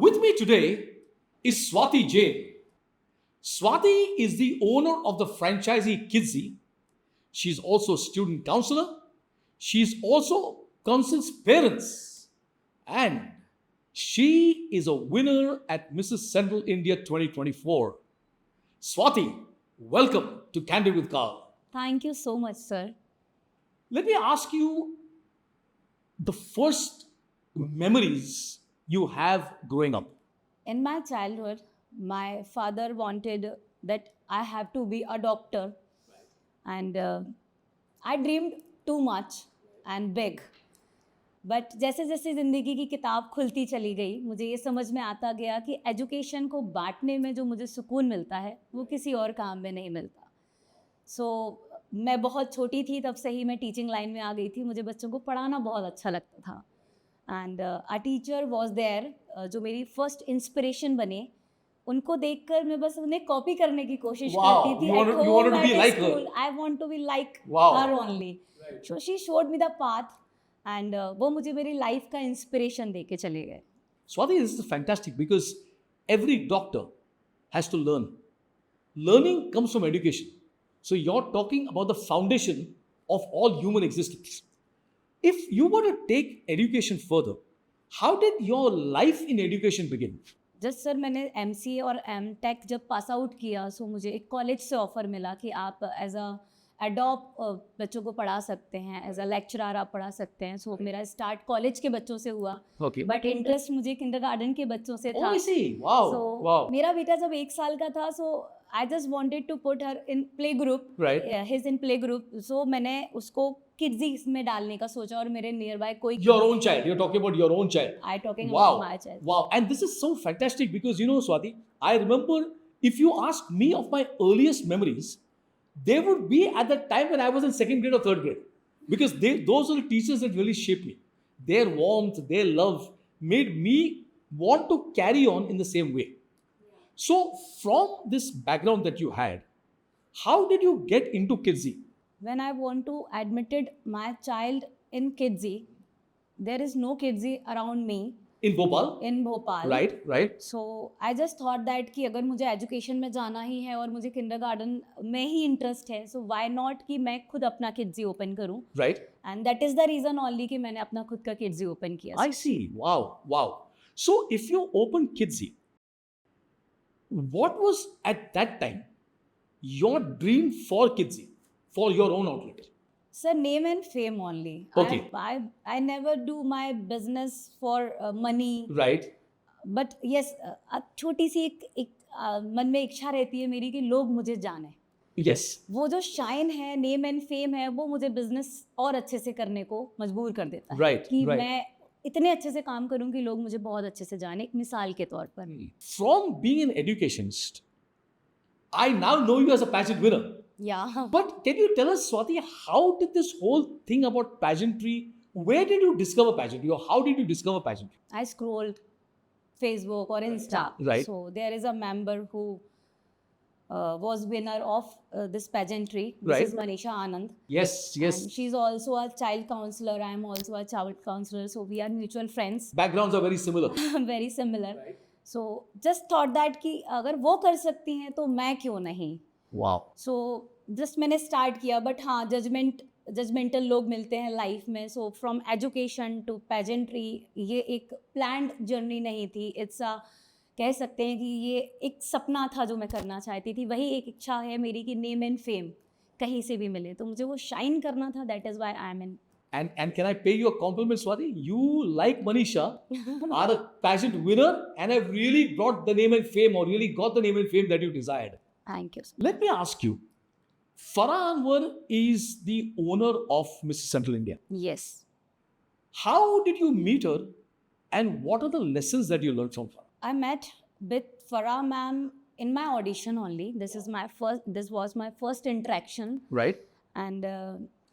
With me today is Swati Jain. Swati is the owner of the franchisee Kidsy. She's also a student counselor. She's also counsel's parents. And she is a winner at Mrs. Central India 2024. Swati, welcome to Candid with Carl. Thank you so much, sir. Let me ask you the first memories you have growing up. In my childhood, my father wanted that I have to be a doctor, and I dreamed too much and big. But जैसे जैसे ज़िंदगी की किताब खुलती चली गई, मुझे ये समझ में आता गया कि एजुकेशन को बांटने में जो मुझे सुकून मिलता है वो किसी और काम में नहीं मिलता. सो मैं बहुत छोटी थी तब से ही मैं टीचिंग लाइन में आ गई थी. मुझे बच्चों को पढ़ाना बहुत अच्छा लगता था. And a teacher was there जो मेरी फर्स्ट इंस्पिरेशन बने. उनको देखकर मैं बस उन्हें कॉपी करने की कोशिश Wow, करती थी. you wanted to be like her. I want to be like Wow. Her only. So she showed me the path and वो मुझे मेरी लाइफ का इंस्पिरेशन दे के चले गए. Swati, this is fantastic because every doctor has to learn. Learning comes from education. So you're talking about the foundation of all human existence. If you were to take education further, how did your life in education begin? Just sir मैंने MCA और M.Tech जब pass out किया सो मुझे एक college से offer मिला कि आप एज अ एडॉप बच्चों को पढ़ा सकते हैं, एज अ लेक्चरर आप पढ़ा सकते हैं. सो मेरा स्टार्ट कॉलेज के बच्चों से हुआ. Okay. बट इंटरेस्ट मुझे किंडरगार्टन के बच्चों से था. Oh, I see. Wow. So Wow. मेरा बेटा जब 1 साल का था so I just wanted to put her in play group. Right. His in play group. So मैंने उसको किड्जी में डालने का सोचा और मेरे नियर बाय कोई Your own child. You're talking about your own child. I talking Wow. About my child. Wow. And this is so fantastic because, you know, Swati, I remember if you ask me of my earliest memories, they would be at the time when I was in second grade or third grade. Because those are the teachers that really shaped me. Their warmth, their love made me want to carry on in the same way. So, from this background that you had, how did you get into Kidsy? When I want to admitted my child in Kidsy, there is no Kidsy around me In Bhopal? in Bhopal. Right, right. So I just thought that कि अगर मुझे education में जाना ही है और मुझे kindergarten में ही interest है सो व्हाई नॉट कि मैं खुद अपना किड्जी ओपन करूं. Right. And that is the reason only कि मैंने अपना खुद का किड्जी ओपन किया. I see. Wow, wow. So, if you open Kidsy, what was at that time your dream for Kidsy, for your own outlet? Sir, name and fame only. Okay. I never do my business for money. Right. But yes छोटी सी एक मन में इच्छा रहती है मेरी कि लोग मुझे जाने. Yes. वो जो शाइन है, नेम एंड फेम है, वो मुझे बिजनेस और अच्छे से करने को मजबूर कर देता है. Right, कि right. मैं इतने अच्छे से काम करूं कि लोग मुझे बहुत अच्छे से जाने. एक मिसाल के तौर पर. From being an educationist, I now know you as a pageant winner. या But can you tell us, Swati, how did this whole thing about pageantry, where did you discover pageantry or how did you discover pageantry? I scrolled Facebook और Insta. Right. So there is a member who was winner of this pageantry. This Right. is Manisha Anand. Yes, yes. And she's also a child counselor. I am also a child counselor. So we are mutual friends. Backgrounds are very similar. Very similar. So just thought that कि अगर वो कर सकती हैं तो मैं क्यों नहीं. Wow. सो जस्ट मैंने स्टार्ट किया. बट हाँ, जजमेंटल लोग मिलते हैं लाइफ में. So from education to pageantry ये एक प्लान्ड जर्नी नहीं थी. इट्स अ कह सकते हैं कि ये एक सपना था जो मैं करना चाहती थी. वही एक इच्छा है मेरी कि नेम एंड फेम कहीं से भी मिले तो मुझे वो शाइन करना था. That is why I am in. And can I pay you a compliment, Swati? You, like Manisha, are a pageant winner and have really brought the name and fame or really got the name and fame that you desired. Thank you. Let me ask you, Farah Anwar is the owner of Mrs. Central India. Yes. How did you meet her and what are the lessons that you learned from Farah? I met with Farah ma'am in my audition only. This was my first interaction. Right. And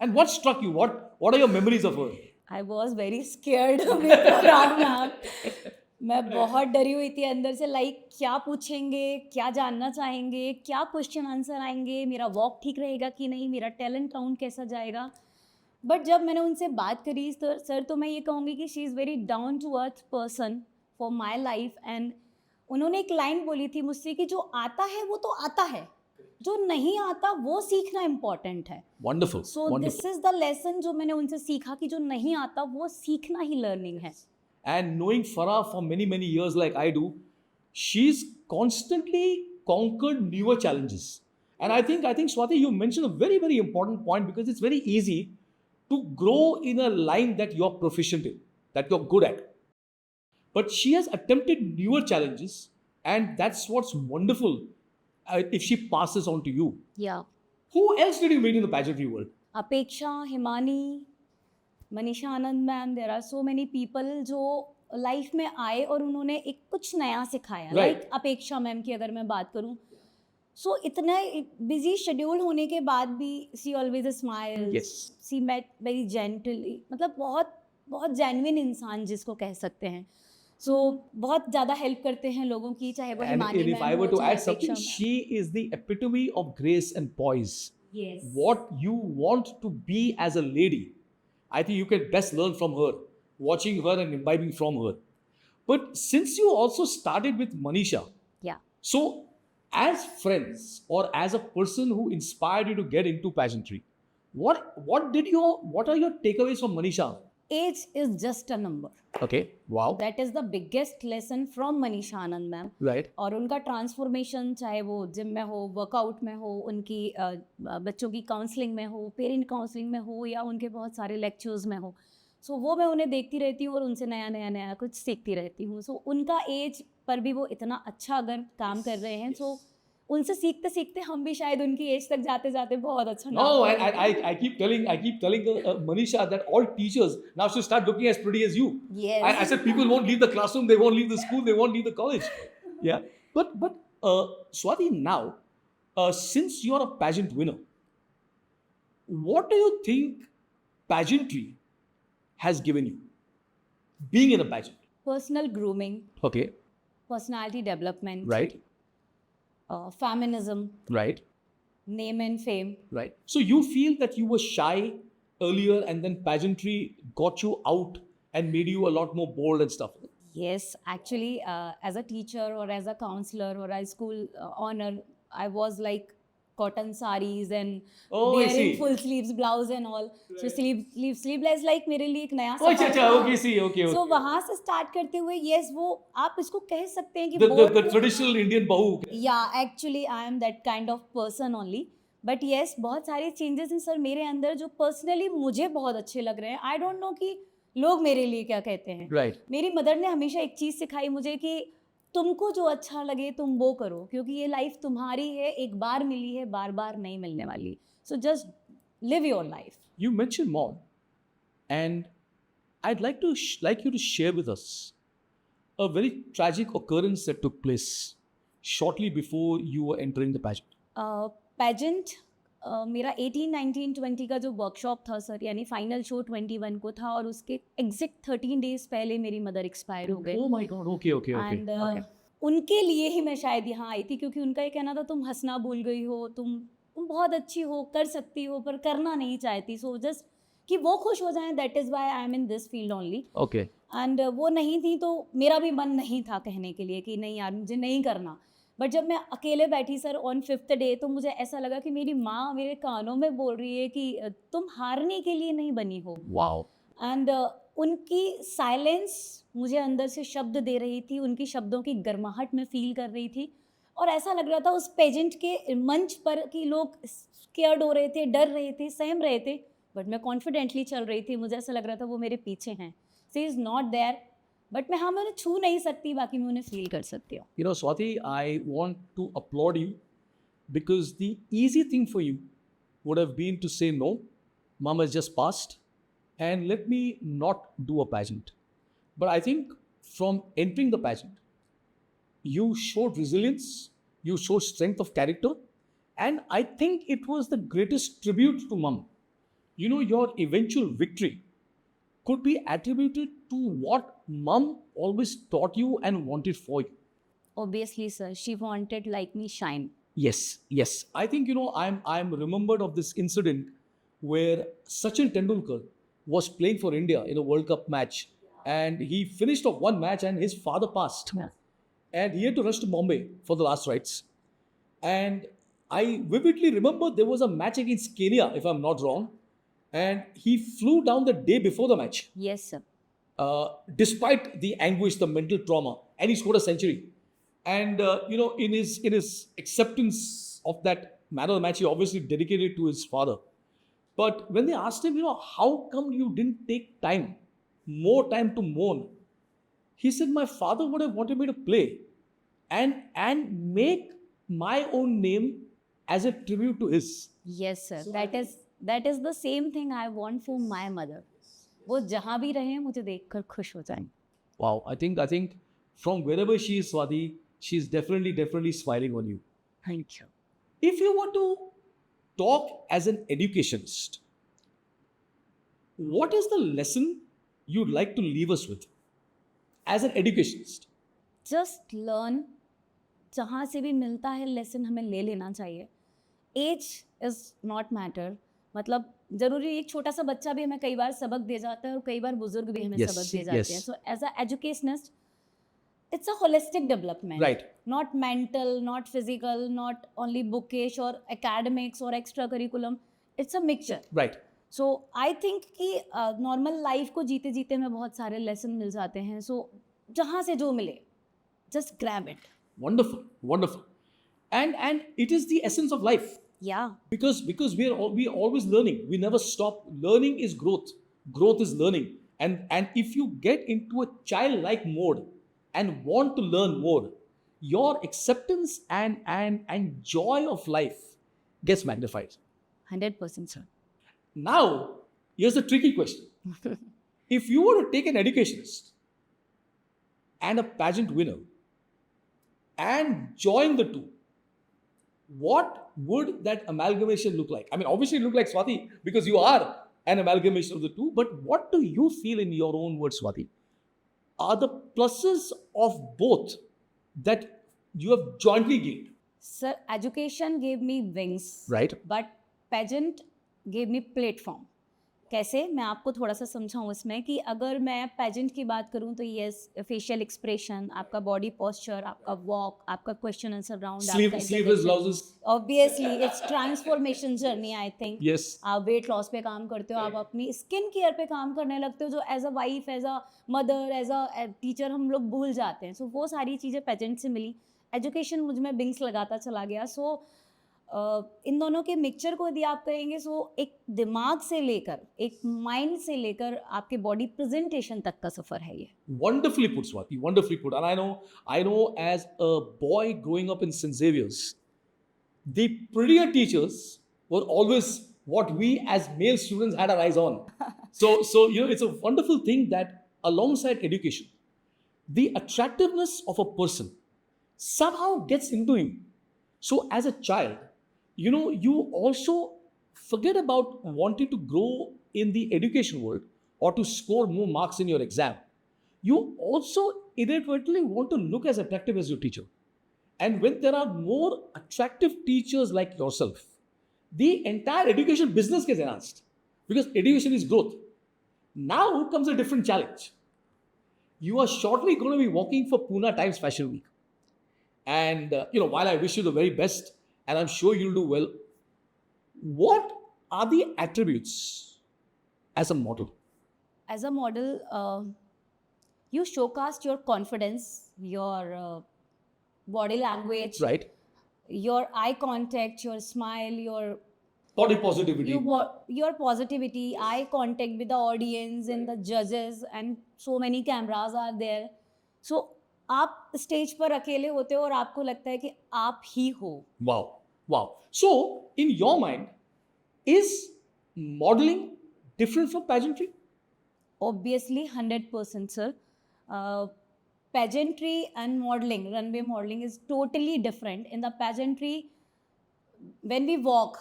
And what struck you? What are your memories of her? I was very scared with Farah ma'am. मैं बहुत डरी हुई थी अंदर से. Like क्या पूछेंगे, क्या जानना चाहेंगे, क्या क्वेश्चन आंसर आएंगे, मेरा वॉक ठीक रहेगा कि नहीं, मेरा टैलेंट काउंट कैसा जाएगा. बट जब मैंने उनसे बात करी तो सर तो मैं ये कहूँगी कि she is very down to earth person for my life. And उन्होंने एक लाइन बोली थी मुझसे कि जो आता है वो तो आता है, जो नहीं आता वो सीखना इम्पोर्टेंट है. Wonderful. So Wonderful. This is the lesson जो मैंने उनसे सीखा कि जो नहीं आता वो सीखना ही लर्निंग है. And knowing Farah for many, many years like I do, she's constantly conquered newer challenges. And I think Swati, you mentioned a very, very important point, because it's very easy to grow in a line that you're proficient in, that you're good at. But she has attempted newer challenges, and that's what's wonderful if she passes on to you. या Who else did you meet in the pageantry world? Apeksha, Himani, Manisha Anand ma'am, there are so many people जो life में आए और उन्होंने एक कुछ नया सिखाया. Right. लाइक अपेक्षा मैम की अगर मैं बात करूं, सो इतना बिजी शेड्यूल होने के बाद भी she always smile, Yes. She met very gently, मतलब बहुत बहुत जेन्युइन इंसान जिसको कह सकते हैं. सो बहुत ज़्यादा हेल्प करते हैं लोगों की, चाहे वो And Himani if I ma'am were हो to चाहे add something, अपेक्षा ma'am. she is the epitome of grace and poise. Yes. What you want to be as a lady, I think you can best learn from her, watching her and imbibing from her. But since you also started with Manisha, Yeah. so as friends or as a person who inspired you to get into pageantry, what are your takeaways from Manisha? Age is just a number. Okay, wow, That is the biggest lesson from Manisha Anand ma'am. right, और उनका transformation चाहे वो gym में हो, workout में हो, उनकी बच्चों की काउंसलिंग में हो, पेरेंट काउंसलिंग में हो, या उनके बहुत सारे लेक्चर्स में हो. सो वो मैं उन्हें देखती रहती हूँ और उनसे नया नया नया कुछ सीखती रहती हूँ. सो उनका एज पर भी वो इतना अच्छा अगर काम कर रहे हैं, सो उनसे सीखते सीखते हम भी शायद उनकी एज तक जाते जाते बहुत अच्छा नाम no, करेंगे. I keep telling Manisha that all teachers now should start looking as pretty as you. Yes. I said people won't leave the classroom, they won't leave the school, they won't leave the college. Yeah, but Swati, now since you're a pageant winner, what do you think pageantry has given you, being in a pageant? Personal grooming, Okay, personality development, right, feminism, right, name and fame. right. So you feel that you were shy earlier, and then pageantry got you out and made you a lot more bold and stuff. Yes, actually, as a teacher or as a counselor or as school honor, I was like cotton saris and Oh, I wearing see. full sleeves blouse and all. So sleeveless like मेरे लिए एक नया Oh, अच्छा, सफर अच्छा, था. okay, see, okay, okay. So वहाँ से start करते हुए, yes, वो आप इसको कह सकते हैं कि The traditional Indian bahu. Yeah, actually I am that kind of person only. But yes, बहुत सारे चेंजेस हैं सर मेरे अंदर जो पर्सनली मुझे बहुत अच्छे लग रहे हैं. आई डोंट नो कि लोग मेरे लिए क्या कहते हैं. Right. मेरी मदर ने हमेशा एक चीज़ सिखाई मुझे कि तुमको जो अच्छा लगे तुम वो करो, क्योंकि ये लाइफ तुम्हारी है, एक बार मिली है, बार बार नहीं मिलने वाली. So just live your life. You mentioned mom, and I'd like you to share with us a very tragic occurrence that took place shortly before you were entering the pageant. Pageant मेरा 18, 19, 20 का जो workshop था sir, यानी final show 21 को था, और उसके exact 13 days पहले मेरी मदर एक्सपायर हो गए. Oh my God. Okay. And उनके लिए ही मैं शायद यहाँ आई थी, क्योंकि उनका ये कहना था तुम हंसना भूल गई हो, तुम बहुत अच्छी हो, कर सकती हो, पर करना नहीं चाहती. सो जस्ट कि वो खुश हो जाएं, that is why I am in this field only. Okay. And वो नहीं थी तो मेरा भी मन नहीं था कहने के लिए कि नहीं यार मुझे नहीं करना. बट जब मैं अकेले बैठी सर ऑन 5th डे, तो मुझे ऐसा लगा कि मेरी माँ मेरे कानों में बोल रही है कि तुम हारने के लिए नहीं बनी हो. Wow. एंड उनकी साइलेंस मुझे अंदर से शब्द दे रही थी, उनकी शब्दों की गर्माहट में फील कर रही थी. और ऐसा लग रहा था उस पेजेंट के मंच पर कि लोग स्केयर्ड हो रहे थे, डर रहे थे, सहम रहे थे, बट मैं कॉन्फिडेंटली चल रही थी. मुझे ऐसा लग रहा था वो मेरे पीछे हैं. She is not there, but मैं उन्हें छू नहीं सकती, बाकी मैं उन्हें फील कर सकती हूँ. You know, Swati, I want to applaud you, because the easy thing for you would have been to say no, mom has just passed, and let me not do a pageant. But I think from entering the pageant, you showed resilience, you showed strength of character, and I think it was the greatest tribute to mom. You know, your eventual victory could be attributed to what mom always taught you and wanted for you. Obviously, sir, she wanted like me shine. Yes. I think, you know, I'm remembered of this incident where Sachin Tendulkar was playing for India in a World Cup match, and he finished off one match, and his father passed, Yeah. and he had to rush to Bombay for the last rites. And I vividly remember there was a match against Kenya, if I'm not wrong, and he flew down the day before the match, Yes, sir. despite the anguish, the mental trauma, and he scored a century. And in his acceptance of that man of the match, he obviously dedicated it to his father. But when they asked him, how come you didn't take more time to mourn? He said, my father would have wanted me to play and make my own name as a tribute to his. Yes, sir. That is the same thing I want for my mother. वो जहाँ भी रहे मुझे देखकर खुश हो जाएं. Wow, I think from wherever she is, Swati, she's definitely smiling on you. Thank you. If you were to talk as an educationist, what is the lesson you'd like to leave us with as an educationist? Just learn. जहाँ से भी मिलता है lesson हमें ले लेना चाहिए. Age is not matter. मतलब ज़रूरी एक छोटा सा बच्चा भी हमें कई बार सबक दे जाता है और कई बार बुजुर्ग भी हमें Yes, सबक दे जाते yes. हैं. So as a educationist it's a holistic development, Right. not mental, not physical, not only bookish or academics or extra curriculum. It's a mixture. Right. So I think कि normal life को जीते जीते हमें बहुत सारे lesson मिल जाते हैं. So जहाँ से जो मिले just grab it. Wonderful. And it is the essence of life. Yeah. Because we always learning. We never stop. Learning is growth. Growth is learning. And if you get into a childlike mode and want to learn more, your acceptance and joy of life gets magnified. 100%, sir. Now, here's the tricky question. If you were to take an educationist and a pageant winner and join the two, what would that amalgamation look like? I mean, obviously it look like Swati because you are an amalgamation of the two, but what do you feel in your own words, Swati? Are the pluses of both that you have jointly gained? Sir, education gave me wings. Right. But pageant gave me platform. कैसे मैं आपको थोड़ा सा समझाऊँ इसमें कि अगर मैं पेजेंट की बात करूँ तो यस फेशियल एक्सप्रेशन, आपका बॉडी पोस्चर, आपका वॉक, आपका question answer round, Sleeveless blouses. Obviously it's transformation journey. I think Yes. आप वेट लॉस पे काम करते हो, आप अपनी स्किन केयर पे काम करने लगते हो, जो as a wife, as a mother, as a teacher हम लोग भूल जाते हैं. सो वो सारी चीज़ें पेजेंट से मिली. एजुकेशन मुझ में विंग्स लगाता चला गया. सो इन दोनों के मिक्सचर को यदि आप कहेंगे सो एक दिमाग से लेकर, एक माइंड से लेकर आपके बॉडी प्रेजेंटेशन तक का सफ़र है ये. Wonderfully put, Swati. Wonderfully put. And I know as a boy growing up in St. Xavier's, the prettier teachers were always what we as male students had our eyes on. So it's a wonderful thing that alongside education, the attractiveness of a person somehow gets into him. So as a child, you also forget about wanting to grow in the education world or to score more marks in your exam. You also inadvertently want to look as attractive as your teacher. And when there are more attractive teachers like yourself, the entire education business gets enhanced because education is growth. Now comes a different challenge. You are shortly going to be working for Pune Times Fashion Week. And, while I wish you the very best, and I'm sure you'll do well, what are the attributes as a model? As a model, you showcase your confidence, your body language, Right? your eye contact, your smile, your Body positivity. your positivity, eye contact with the audience and the judges, and so many cameras are there. So आप stage पर अकेले होते हो और आपको लगता है कि आप ही हो. Wow. So, in your mind, is modeling different from pageantry? Obviously, 100%, sir. Pageantry and modeling, runway modeling is totally different. In the pageantry, when we walk,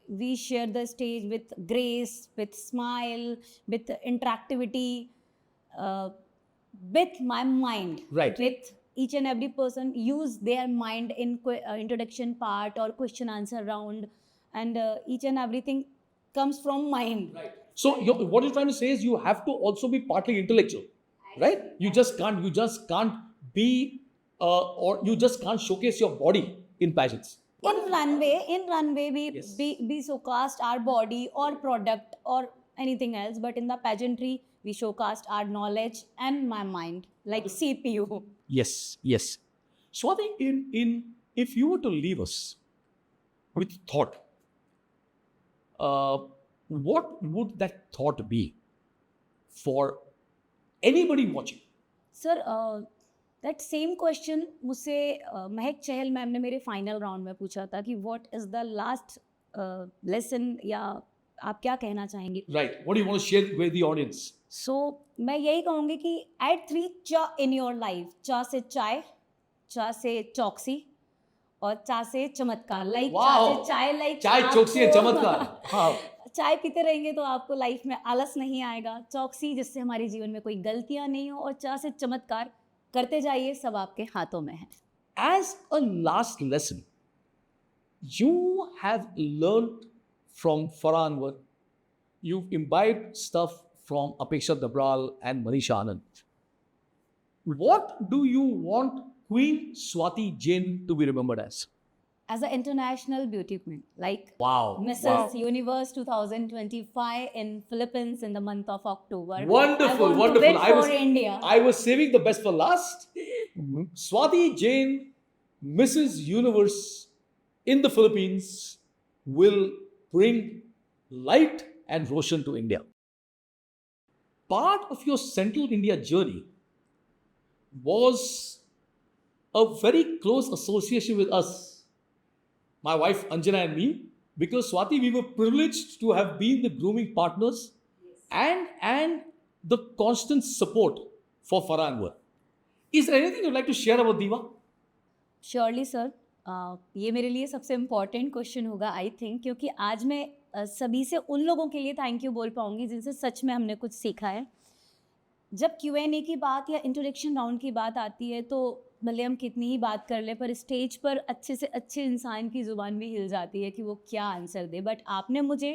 we share the stage with grace, with smile, with interactivity, with my mind. Right. With each and every person use their mind in introduction part or question answer round, and each and everything comes from mind. Right. So, what you're trying to say is you have to also be partly intellectual. right? You just can't be or you just can't showcase your body in pageants. In runway, Yes. we showcased our body or product or anything else, but in the pageantry, we showcased our knowledge and my mind, like CPU. Yes, yes. Swati, in if you were to leave us with thought, what would that thought be for anybody watching? Sir that same question मुझसे महक चहल ma'am ने मेरे final round में पूछा था कि what is the last lesson या आप क्या कहना चाहेंगे. Right. What do you want to share with the audience? सो मैं यही कहूँगी कि एट 3 चा इन योर लाइफ. चा से चाय, चा से चौकसी और चा से चमत्कार. लाइक चा Wow. से चाय, लाइक चाय चौकसी है चमत्कार. हाँ. चाय पीते रहेंगे तो आपको लाइफ में आलस नहीं आएगा. चौकसी जिससे हमारे जीवन में कोई गलतियां नहीं हो, और चा से चमत्कार करते जाइए, सब आपके हाथों में है. As a last lesson, you have learned from Farah Anwar, you've imbibed stuff from Apeksha Dabral and Manisha Anand. What do you want Queen Swati Jain to be remembered as? As an international beauty queen, like Wow. Mrs. Universe 2025 in Philippines in the month of October. Wonderful, I want wonderful. To bid for India. I was saving the best for last. Swati Jain, Mrs. Universe in the Philippines, will bring light and Roshan to India. Part of your Central India journey was a very close association with us, my wife Anjana and me, because Swati, we were privileged to have been the grooming partners and the constant support for Farah Anwar. Is there anything you'd like to share about Diva? Surely sir, ये मेरे लिए सबसे important question होगा I think, क्योंकि आज मैं सभी से उन लोगों के लिए थैंक यू बोल पाऊँगी जिनसे सच में हमने कुछ सीखा है. जब Q&A की बात या इंट्रोडक्शन राउंड की बात आती है तो भले हम कितनी ही बात कर लें, पर स्टेज पर अच्छे से अच्छे इंसान की ज़ुबान भी हिल जाती है कि वो क्या आंसर दे. बट आपने मुझे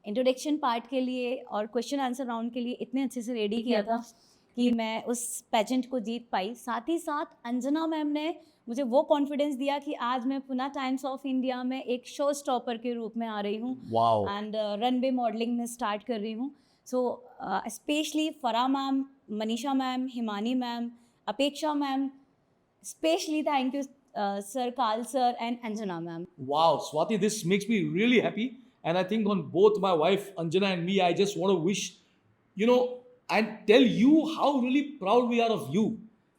इंट्रोडक्शन पार्ट के लिए और क्वेश्चन आंसर राउंड के लिए इतने अच्छे से रेडी किया था कि मैं उस पेजेंट को जीत पाई. साथ ही साथ अंजना मैम ने मुझे वो कॉन्फिडेंस दिया कि आज मैं पुनः टाइम्स ऑफ इंडिया में एक शो स्टॉपर के रूप में आ रही हूँ. Wow. एंड रनवे मॉडलिंग में स्टार्ट कर रही हूँ. So specially Farah ma'am, Manisha ma'am, Himani ma'am, Apeksha ma'am, specially thank you sir, काल sir and Anjana ma'am. Wow, Swati, this makes me really happy. And I think on both my wife, Anjana, and me, I just want to wish, and tell you how really proud we are of you.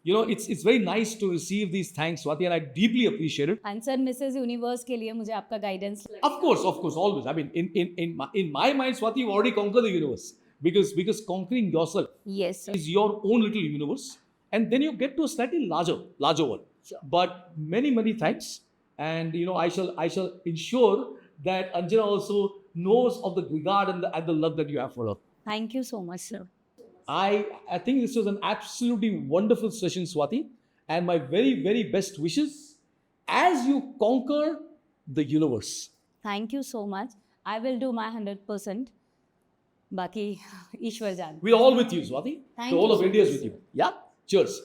It's very nice to receive these thanks, Swati, and I deeply appreciate it. And sir Mrs Universe के लिए मुझे आपका guidance. Of course, always. I mean, in my mind, Swati, you've already conquered the universe. Because conquering yourself yes sir. is your own little universe, and then you get to a slightly larger one. Sure. But many thanks, and I shall ensure that Anjana also knows of the regard and the love that you have for her. Thank you so much sir. I think this was an absolutely wonderful session, Swati, and my very best wishes as you conquer the universe. Thank you so much. I will do my 100%. बाकी ईश्वर जान. We're all with you, Swati. Thank The whole you of so India is much. with you. Yeah. Cheers.